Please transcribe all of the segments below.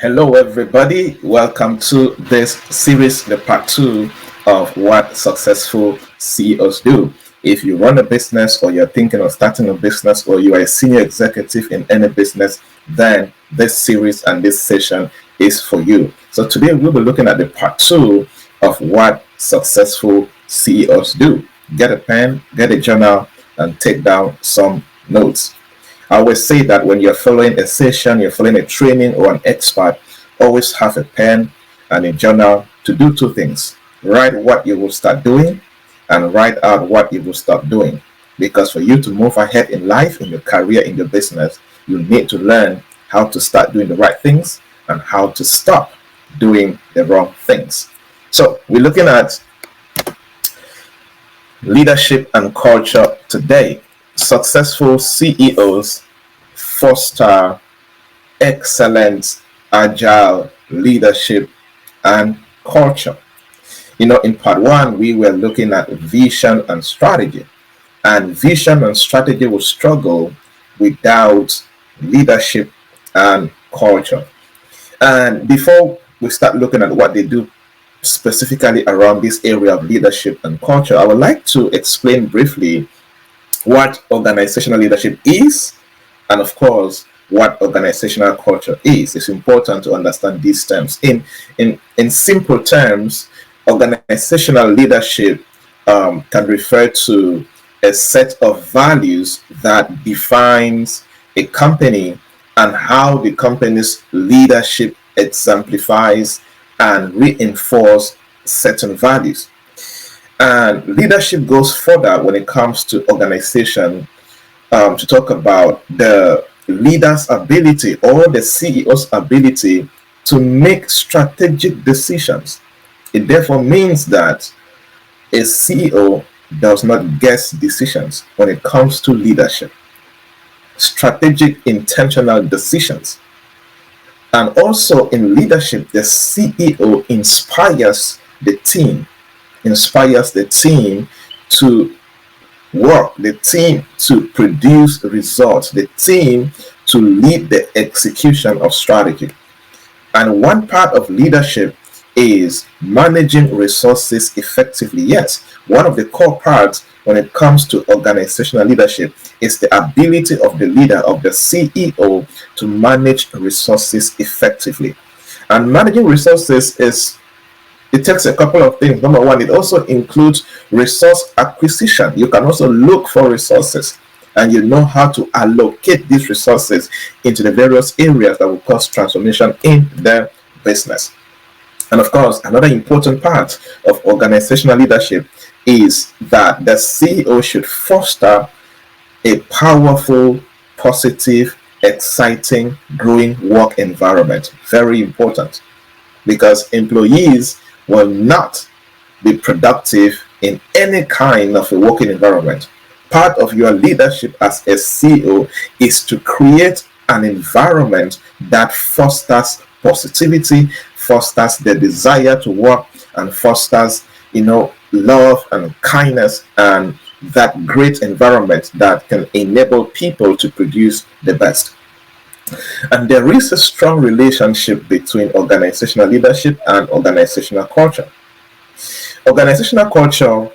Hello, everybody. Welcome to this series, the part two of what successful CEOs do. If you run a business or you're thinking of starting a business or you are a senior executive in any business, then this series and this session is for you. So today we'll be looking at the part two of what successful CEOs do. Get a pen, get a journal, and take down some notes. I always say that when you're following a session, you're following a training or an expert, always have a pen and a journal to do two things. Write what you will start doing and write out what you will stop doing. Because for you to move ahead in life, in your career, in your business, you need to learn how to start doing the right things and how to stop doing the wrong things. So we're looking at leadership and culture today. Successful CEOs foster excellent, agile leadership and culture. In part one, we were looking at vision and strategy, and vision and strategy will struggle without leadership and culture. And before we start looking at what they do specifically around this area of leadership and culture, I would like to explain briefly what organizational leadership is, and of course, what organizational culture is. It's important to understand these terms. In simple terms, organizational leadership can refer to a set of values that defines a company and how the company's leadership exemplifies and reinforce certain values. And leadership goes further when it comes to organization, to talk about the leader's ability or the CEO's ability to make strategic decisions. It therefore means that a CEO does not guess decisions when it comes to leadership. Strategic, intentional decisions. And also in leadership, the CEO inspires the team to work, the team to produce results, the team to lead the execution of strategy. And one part of leadership is managing resources effectively. Yes, one of the core parts when it comes to organizational leadership is the ability of the leader, of the CEO, to manage resources effectively. And managing resources it takes a couple of things. Number one, it also includes resource acquisition. You can also look for resources and you know how to allocate these resources into the various areas that will cause transformation in the business. And of course, another important part of organizational leadership is that the CEO should foster a powerful, positive, exciting, growing work environment. Very important, because employees will not be productive in any kind of a working environment. Part of your leadership as a CEO is to create an environment that fosters positivity, fosters the desire to work, and fosters, love and kindness, and that great environment that can enable people to produce the best. And there is a strong relationship between organizational leadership and organizational culture. Organizational culture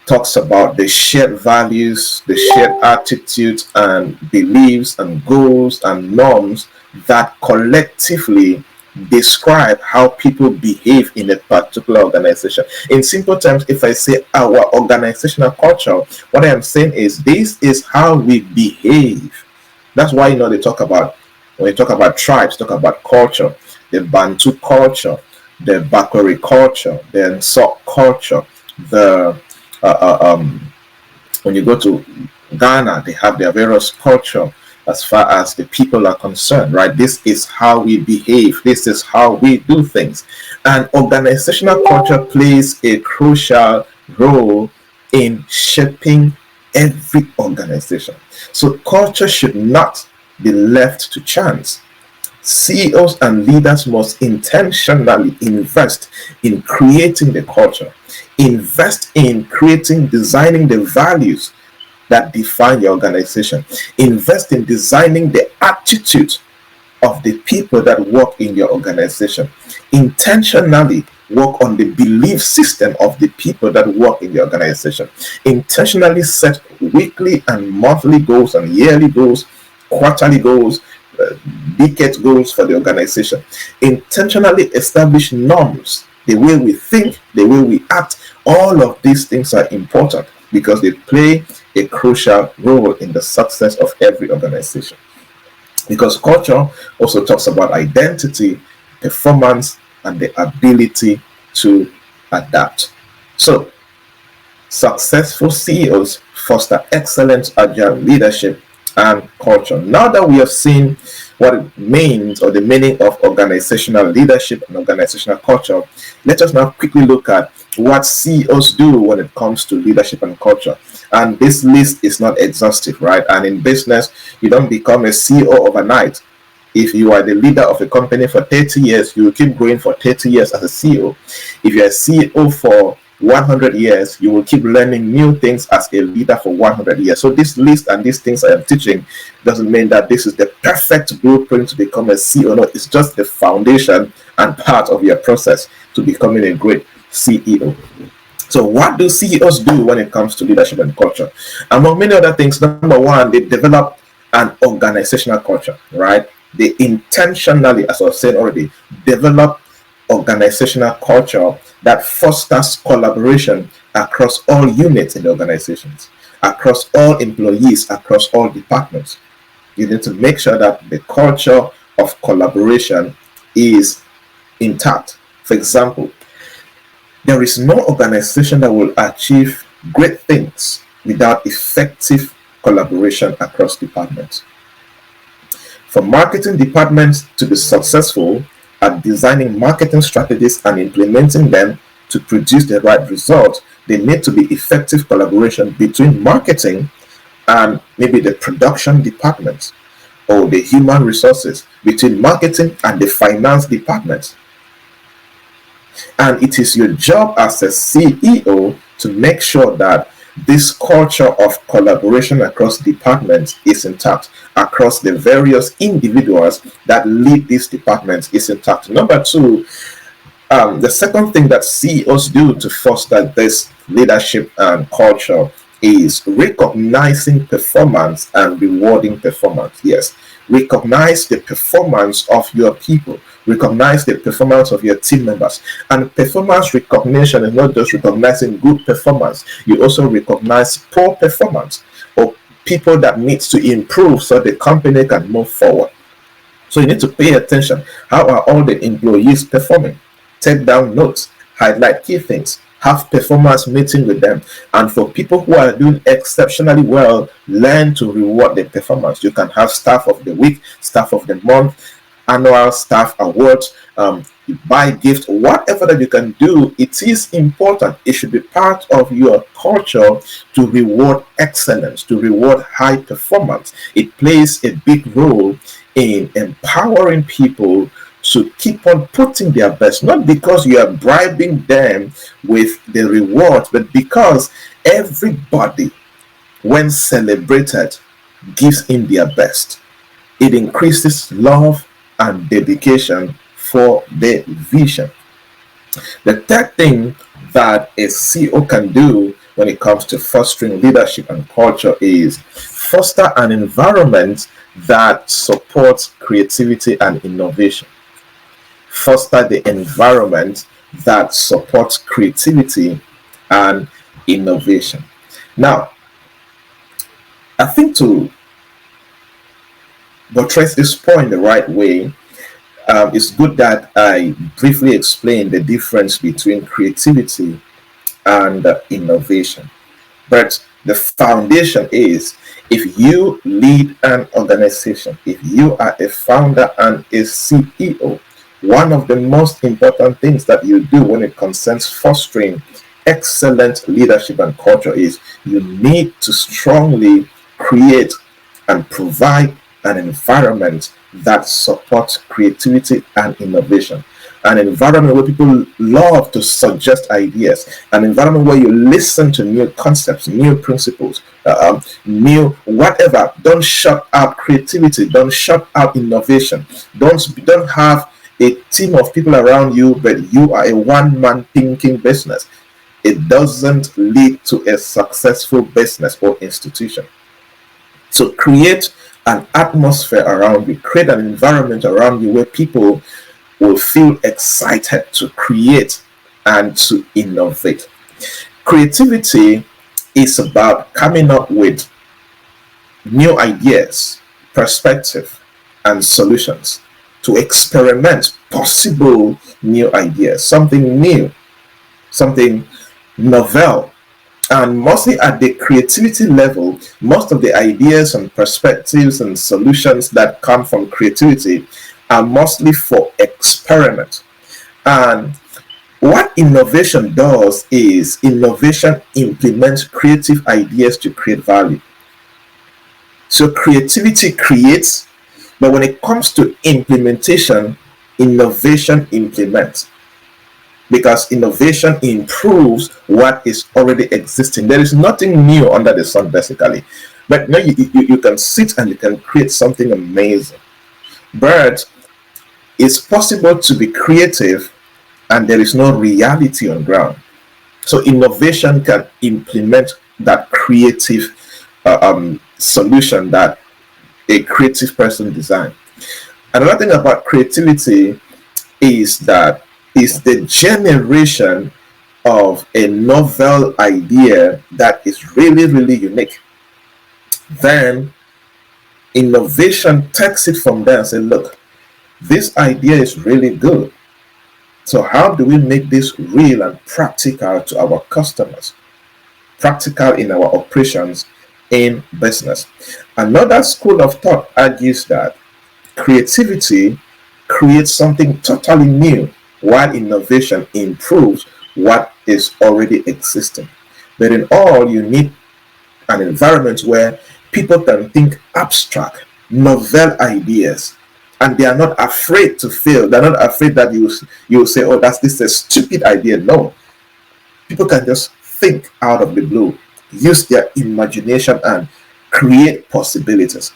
talks about the shared values, the shared attitudes and beliefs and goals and norms that collectively describe how people behave in a particular organization. In simple terms, if I say our organizational culture, what I am saying is this is how we behave. That's why they talk about, when you talk about tribes, talk about culture, the Bantu culture, the Bakori culture, the Nsok culture, when you go to Ghana, they have their various culture as far as the people are concerned, right? This is how we behave. This is how we do things. And organizational culture plays a crucial role in shaping every organization. So culture should not be left to chance. CEOs and leaders must intentionally invest in creating the culture, invest in designing the values that define your organization, invest in designing the attitude of the people that work in your organization. Intentionally work on the belief system of the people that work in the organization. Intentionally set weekly and monthly goals and yearly goals, quarterly goals, decade goals for the organization. Intentionally establish norms, the way we think, the way we act. All of these things are important because they play a crucial role in the success of every organization. Because culture also talks about identity, performance, and the ability to adapt. So, successful CEOs foster excellent agile leadership and culture. Now that we have seen what it means or the meaning of organizational leadership and organizational culture, let us now quickly look at what CEOs do when it comes to leadership and culture. And this list is not exhaustive, right? And in business, you don't become a CEO overnight. If you are the leader of a company for 30 years, you will keep growing for 30 years as a CEO. If you're a CEO for 100 years, you will keep learning new things as a leader for 100 years. So this list and these things I am teaching doesn't mean that this is the perfect blueprint to become a CEO. No, it's just the foundation and part of your process to becoming a great CEO. So what do CEOs do when it comes to leadership and culture? Among many other things, number one, they develop an organizational culture, right? They intentionally, as I was saying already, develop organizational culture that fosters collaboration across all units in the organizations, across all employees, across all departments. You need to make sure that the culture of collaboration is intact. For example, there is no organization that will achieve great things without effective collaboration across departments. For marketing departments to be successful at designing marketing strategies and implementing them to produce the right result, there need to be effective collaboration between marketing and maybe the production department or the human resources, between marketing and the finance department. And it is your job as a CEO to make sure that this culture of collaboration across departments is intact, across the various individuals that lead these departments is intact. Number two, the second thing that CEOs do to foster this leadership and culture is recognizing performance and rewarding performance. Yes, recognize the performance of your people, recognize the performance of your team members. And performance recognition is not just recognizing good performance, you also recognize poor performance or people that needs to improve so the company can move forward. So you need to pay attention. How are all the employees performing? Take down notes, highlight key things, have performance meeting with them. And for people who are doing exceptionally well, learn to reward the performance. You can have staff of the week, staff of the month, annual staff awards, you buy gifts, whatever that you can do. It is important. It should be part of your culture to reward excellence, to reward high performance. It plays a big role in empowering people to keep on putting their best, not because you are bribing them with the rewards, but because everybody, when celebrated, gives in their best. It increases love and dedication for the vision. The third thing that a CEO can do when it comes to fostering leadership and culture is foster an environment that supports creativity and innovation. Foster the environment that supports creativity and innovation. Now, I think to buttress this point the right way, it's good that I briefly explain the difference between creativity and innovation. But the foundation is, if you lead an organization, if you are a founder and a CEO, one of the most important things that you do when it concerns fostering excellent leadership and culture is you need to strongly create and provide an environment that supports creativity and innovation. An environment where people love to suggest ideas, an environment where you listen to new concepts, new principles, new whatever. Don't shut out creativity. Don't shut out innovation. Don't have a team of people around you, but you are a one-man thinking business. It doesn't lead to a successful business or institution. So create an atmosphere around you, create an environment around you where people will feel excited to create and to innovate. Creativity is about coming up with new ideas, perspective, and solutions, to experiment possible new ideas, something new, something novel. And mostly at the creativity level, most of the ideas and perspectives and solutions that come from creativity are mostly for experiment. And what innovation does is innovation implements creative ideas to create value. So creativity creates, but when it comes to implementation, innovation implements, because innovation improves what is already existing. There is nothing new under the sun, basically. But now you can sit and you can create something amazing. But it's possible to be creative and there is no reality on ground. So innovation can implement that creative solution that a creative person designed. Another thing about creativity is that is the generation of a novel idea that is really, really unique. Then innovation takes it from there and say, look, this idea is really good. So how do we make this real and practical to our customers? Practical in our operations in business. Another school of thought argues that creativity creates something totally new, while innovation improves what is already existing. But in all, you need an environment where people can think abstract, novel ideas, and they are not afraid to fail. They're not afraid that you will say, "Oh, this is a stupid idea." No, people can just think out of the blue, use their imagination, and create possibilities.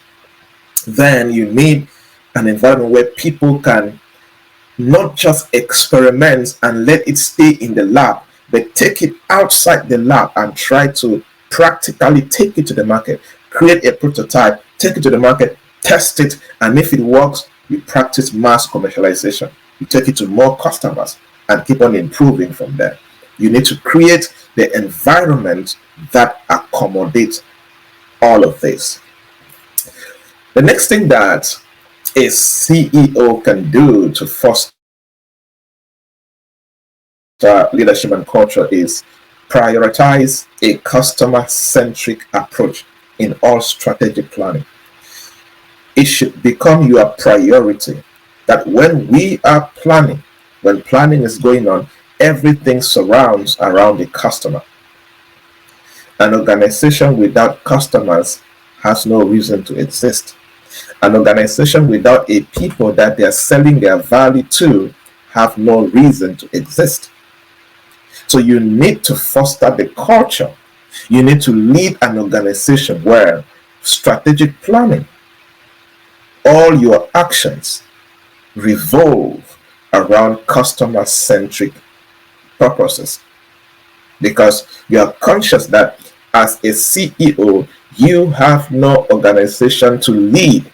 Then you need an environment where people can not just experiment and let it stay in the lab, but take it outside the lab and try to practically take it to the market, create a prototype, take it to the market, test it, and if it works, you practice mass commercialization. You take it to more customers and keep on improving from there. You need to create the environment that accommodates all of this. The next thing that a CEO can do to foster leadership and culture is prioritize a customer-centric approach in all strategic planning. It should become your priority that when we are planning, when planning is going on, everything surrounds around the customer. An organization without customers has no reason to exist. An organization without a people that they are selling their value to have no reason to exist. So you need to foster the culture. You need to lead an organization where strategic planning, all your actions revolve around customer-centric purposes, because you are conscious that as a CEO, you have no organization to lead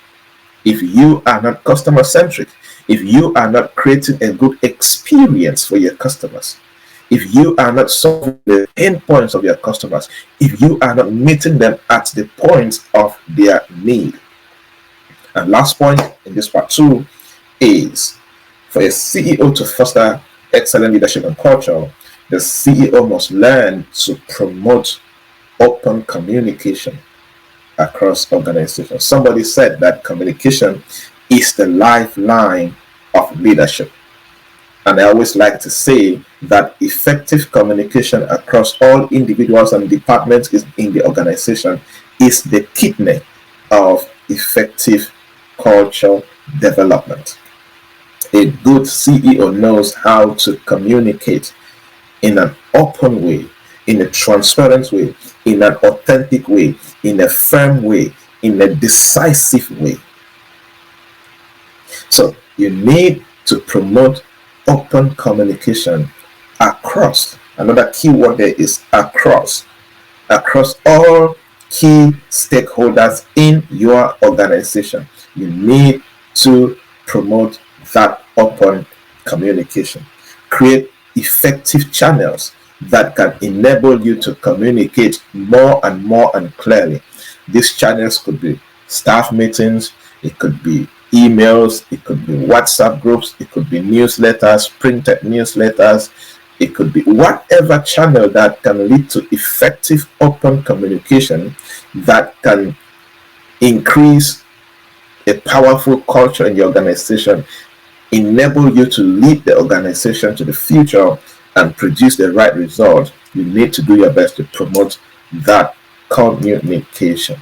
if you are not customer-centric, if you are not creating a good experience for your customers, if you are not solving the pain points of your customers, if you are not meeting them at the point of their need. And last point in this part 2 is for a CEO to foster excellent leadership and culture, the CEO must learn to promote open communication across organizations. Somebody said that communication is the lifeline of leadership. And I always like to say that effective communication across all individuals and departments in the organization is the kidney of effective culture development. A good CEO knows how to communicate in an open way, in a transparent way, in an authentic way, in a firm way, in a decisive way. So you need to promote open communication across. Another key word there is across all key stakeholders in your organization. You need to promote that open communication. Create effective channels that can enable you to communicate more and more and clearly. These channels could be staff meetings, it could be emails, it could be WhatsApp groups, it could be newsletters, printed newsletters, it could be whatever channel that can lead to effective open communication that can increase a powerful culture in your organization, enable you to lead the organization to the future and produce the right result. You need to do your best to promote that communication.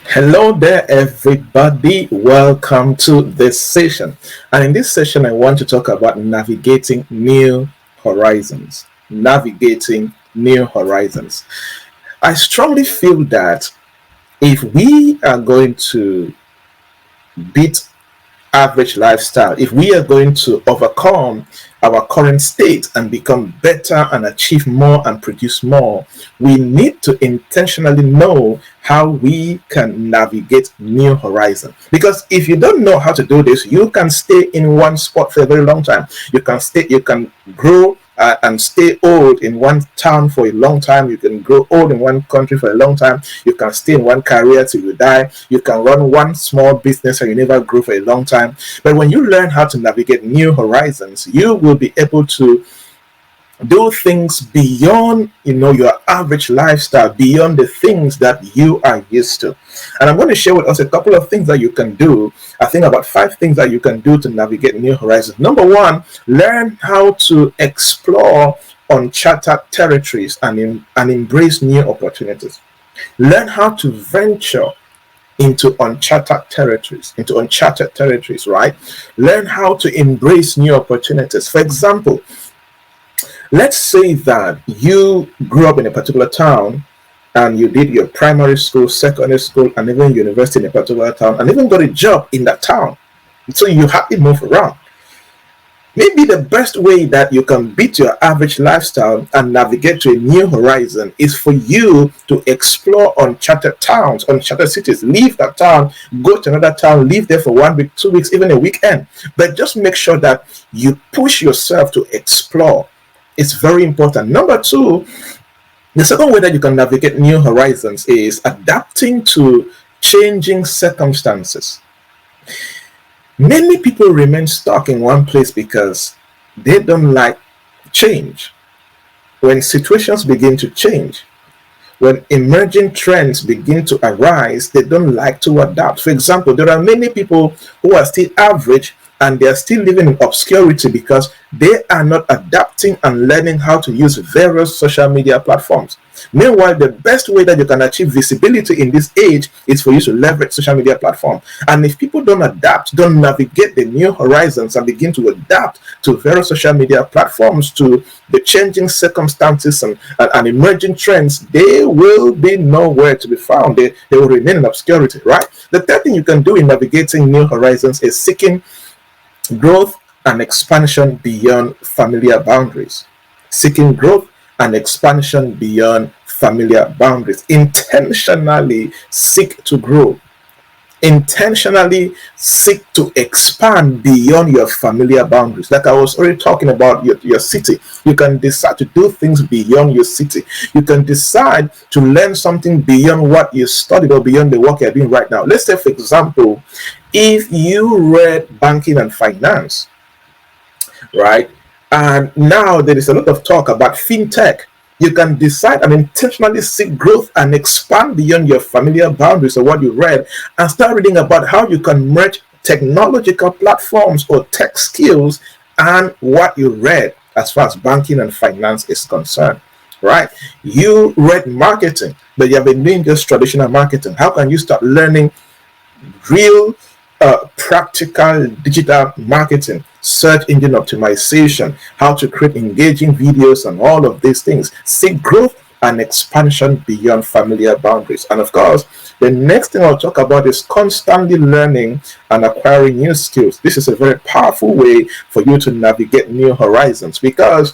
Hello there, everybody. Welcome to this session. And in this session, I want to talk about navigating new horizons. Navigating new horizons. I strongly feel that if we are going to beat average lifestyle, if we are going to overcome our current state and become better and achieve more and produce more, we need to intentionally know how we can navigate new horizons. Because if you don't know how to do this, you can stay in one spot for a very long time. You can grow and stay old in one town for a long time. You can grow old in one country for a long time. You can stay in one career till you die. You can run one small business and you never grow for a long time. But when you learn how to navigate new horizons, you will be able to do things beyond your average lifestyle, beyond the things that you are used to. And I'm going to share with us a couple of things that you can do. I think about 5 things that you can do to navigate new horizons. Number 1, learn how to explore uncharted territories and embrace new opportunities. Learn how to venture into uncharted territories, right? Learn how to embrace new opportunities. For example, let's say that you grew up in a particular town and you did your primary school, secondary school, and even university in a particular town, and even got a job in that town. So you have to move around. Maybe the best way that you can beat your average lifestyle and navigate to a new horizon is for you to explore uncharted towns, uncharted cities. Leave that town, go to another town, live there for 1 week, 2 weeks, even a weekend. But just make sure that you push yourself to explore. It's very important. Number 2, the second way that you can navigate new horizons is adapting to changing circumstances. Many people remain stuck in one place because they don't like change. When situations begin to change, when emerging trends begin to arise, they don't like to adapt. For example, there are many people who are still average and they are still living in obscurity because they are not adapting and learning how to use various social media platforms. Meanwhile, the best way that you can achieve visibility in this age is for you to leverage social media platform. And if people don't adapt, don't navigate the new horizons and begin to adapt to various social media platforms, to the changing circumstances and emerging trends, they will be nowhere to be found. They will remain in obscurity, right? The third thing you can do in navigating new horizons is seeking growth and expansion beyond familiar boundaries. Seeking growth and expansion beyond familiar boundaries. Intentionally seek to grow. Intentionally seek to expand beyond your familiar boundaries. Like I was already talking about your city. You can decide to do things beyond your city. You can decide to learn something beyond what you studied or beyond the work you're doing right now. Let's say, for example, if you read banking and finance, right? And now there is a lot of talk about fintech. You can decide and intentionally seek growth and expand beyond your familiar boundaries of what you read and start reading about how you can merge technological platforms or tech skills and what you read as far as banking and finance is concerned, right? You read marketing, but you have been doing just traditional marketing. How can you start learning real practical digital marketing, search engine optimization, how to create engaging videos and all of these things? Seek growth and expansion beyond familiar boundaries. And of course, the next thing I'll talk about is constantly learning and acquiring new skills. This is a very powerful way for you to navigate new horizons, because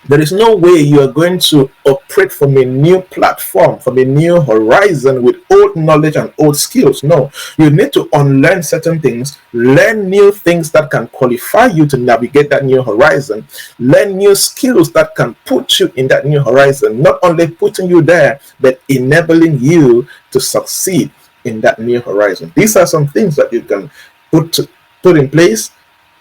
there is no way you are going to operate from a new platform, from a new horizon with old knowledge and old skills. No, you need to unlearn certain things, learn new things that can qualify you to navigate that new horizon, learn new skills that can put you in that new horizon, not only putting you there, but enabling you to succeed in that new horizon. These are some things that you can put in place,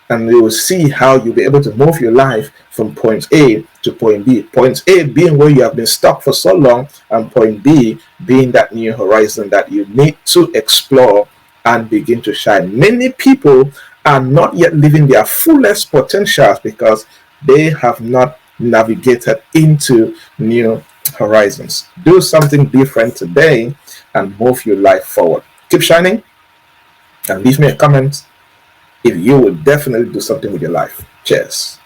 and you will see how you'll be able to move your life from point A to point B. Point A being where you have been stuck for so long, and point B being that new horizon that you need to explore and begin to shine. Many people are not yet living their fullest potentials because they have not navigated into new horizons. Do something different today and move your life forward. Keep shining, and leave me a comment if you would definitely do something with your life. Cheers.